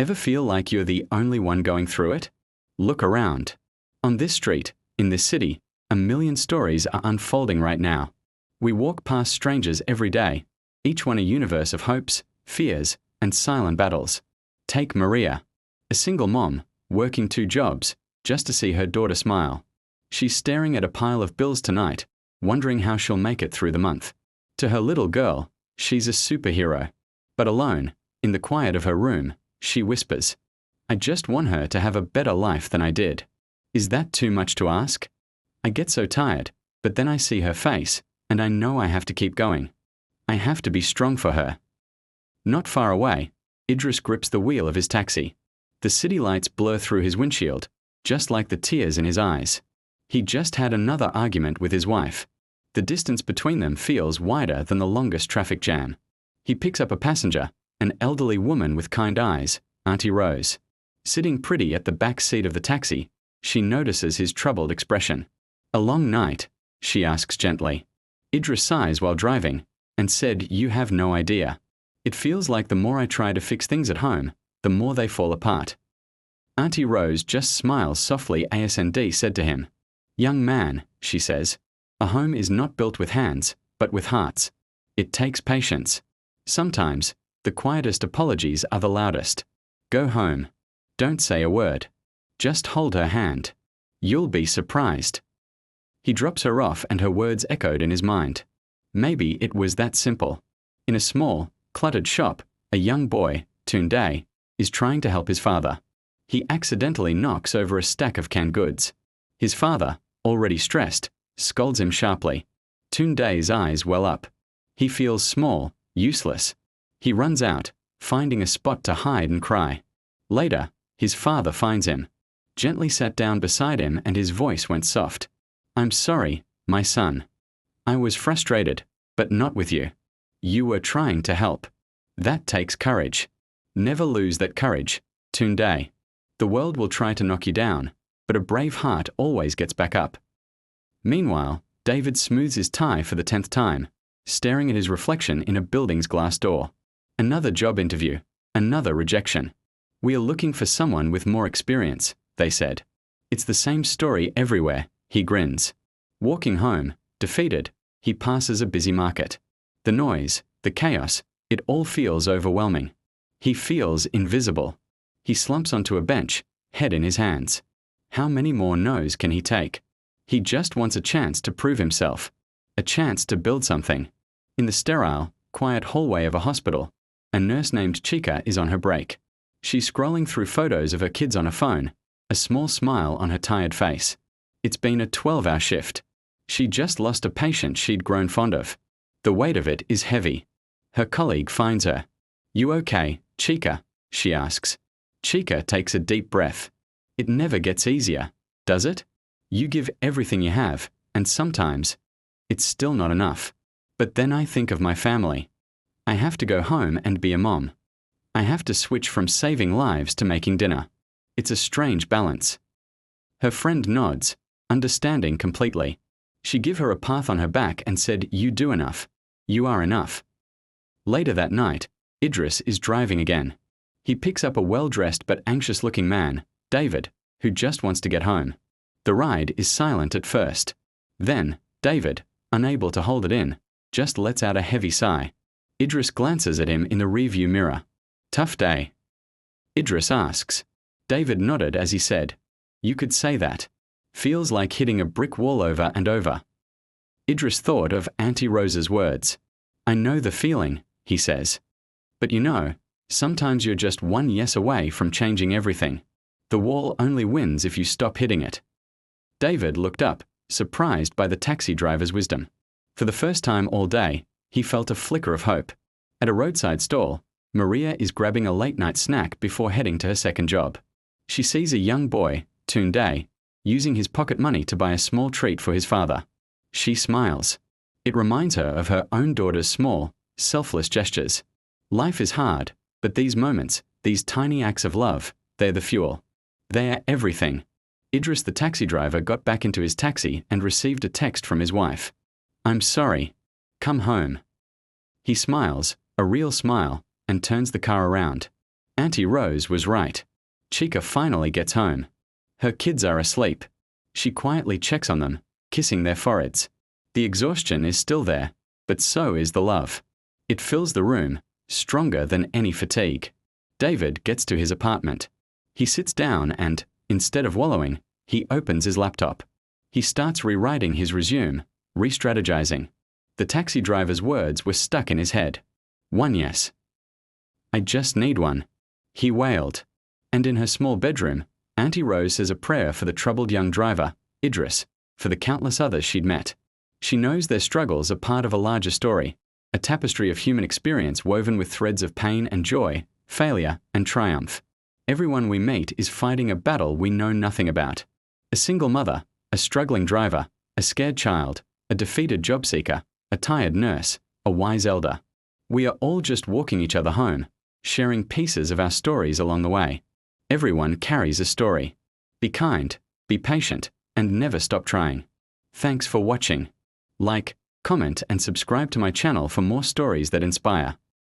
Ever feel like you're the only one going through it? Look around. On this street, in this city, a million stories are unfolding right now. We walk past strangers every day, each one a universe of hopes, fears, and silent battles. Take Maria, a single mom, working 2 jobs, just to see her daughter smile. She's staring at a pile of bills tonight, wondering how she'll make it through the month. To her little girl, she's a superhero. But alone, in the quiet of her room, she whispers, "I just want her to have a better life than I did." Is that too much to ask? I get so tired, but then I see her face, and I know I have to keep going. I have to be strong for her. Not far away, Idris grips the wheel of his taxi. The city lights blur through his windshield, just like the tears in his eyes. He just had another argument with his wife. The distance between them feels wider than the longest traffic jam. He picks up a passenger, an elderly woman with kind eyes, Auntie Rose. Sitting pretty at the back seat of the taxi, she notices his troubled expression. "A long night?" she asks gently. Idris sighs while driving, and said, "You have no idea. It feels like the more I try to fix things at home, the more they fall apart." Auntie Rose just smiles softly. ASND said to him, "Young man," she says, "a home is not built with hands, but with hearts. It takes patience. Sometimes, the quietest apologies are the loudest. Go home. Don't say a word. Just hold her hand. You'll be surprised." He drops her off and her words echoed in his mind. Maybe it was that simple. In a small, cluttered shop, a young boy, Tunde, is trying to help his father. He accidentally knocks over a stack of canned goods. His father, already stressed, scolds him sharply. Tunde's eyes well up. He feels small, useless. He runs out, finding a spot to hide and cry. Later, his father finds him, gently sat down beside him, and his voice went soft. "I'm sorry, my son. I was frustrated, but not with you. You were trying to help. That takes courage. Never lose that courage, Tunde. The world will try to knock you down, but a brave heart always gets back up." Meanwhile, David smooths his tie for the 10th time, staring at his reflection in a building's glass door. Another job interview, another rejection. "We are looking for someone with more experience," they said. It's the same story everywhere, he grins. Walking home, defeated, he passes a busy market. The noise, the chaos, it all feels overwhelming. He feels invisible. He slumps onto a bench, head in his hands. How many more no's can he take? He just wants a chance to prove himself, a chance to build something. In the sterile, quiet hallway of a hospital, a nurse named Chika is on her break. She's scrolling through photos of her kids on a phone, a small smile on her tired face. It's been a 12-hour shift. She just lost a patient she'd grown fond of. The weight of it is heavy. Her colleague finds her. "You okay, Chika?" she asks. Chika takes a deep breath. It never gets easier, does it? You give everything you have, and sometimes, it's still not enough. But then I think of my family. I have to go home and be a mom. I have to switch from saving lives to making dinner. It's a strange balance. Her friend nods, understanding completely. She gave her a pat on her back and said, "You do enough. You are enough." Later that night, Idris is driving again. He picks up a well-dressed but anxious-looking man, David, who just wants to get home. The ride is silent at first. Then, David, unable to hold it in, just lets out a heavy sigh. Idris glances at him in the rearview mirror. "Tough day?" Idris asks. David nodded as he said, "You could say that. Feels like hitting a brick wall over and over." Idris thought of Auntie Rose's words. "I know the feeling," he says. "But you know, sometimes you're just one yes away from changing everything. The wall only wins if you stop hitting it." David looked up, surprised by the taxi driver's wisdom. For the first time all day, he felt a flicker of hope. At a roadside stall, Maria is grabbing a late-night snack before heading to her second job. She sees a young boy, Tunde, using his pocket money to buy a small treat for his father. She smiles. It reminds her of her own daughter's small, selfless gestures. Life is hard, but these moments, these tiny acts of love, they're the fuel. They are everything. Idris the taxi driver got back into his taxi and received a text from his wife. "I'm sorry. Come home." He smiles, a real smile, and turns the car around. Auntie Rose was right. Chica finally gets home. Her kids are asleep. She quietly checks on them, kissing their foreheads. The exhaustion is still there, but so is the love. It fills the room, stronger than any fatigue. David gets to his apartment. He sits down and, instead of wallowing, he opens his laptop. He starts rewriting his resume, re-strategizing. The taxi driver's words were stuck in his head. One yes. I just need one. He wailed. And in her small bedroom, Auntie Rose says a prayer for the troubled young driver, Idris, for the countless others she'd met. She knows their struggles are part of a larger story, a tapestry of human experience woven with threads of pain and joy, failure and triumph. Everyone we meet is fighting a battle we know nothing about. A single mother, a struggling driver, a scared child, a defeated job seeker, a tired nurse, a wise elder. We are all just walking each other home, sharing pieces of our stories along the way. Everyone carries a story. Be kind, be patient, and never stop trying. Thanks for watching. Like, comment, and subscribe to my channel for more stories that inspire.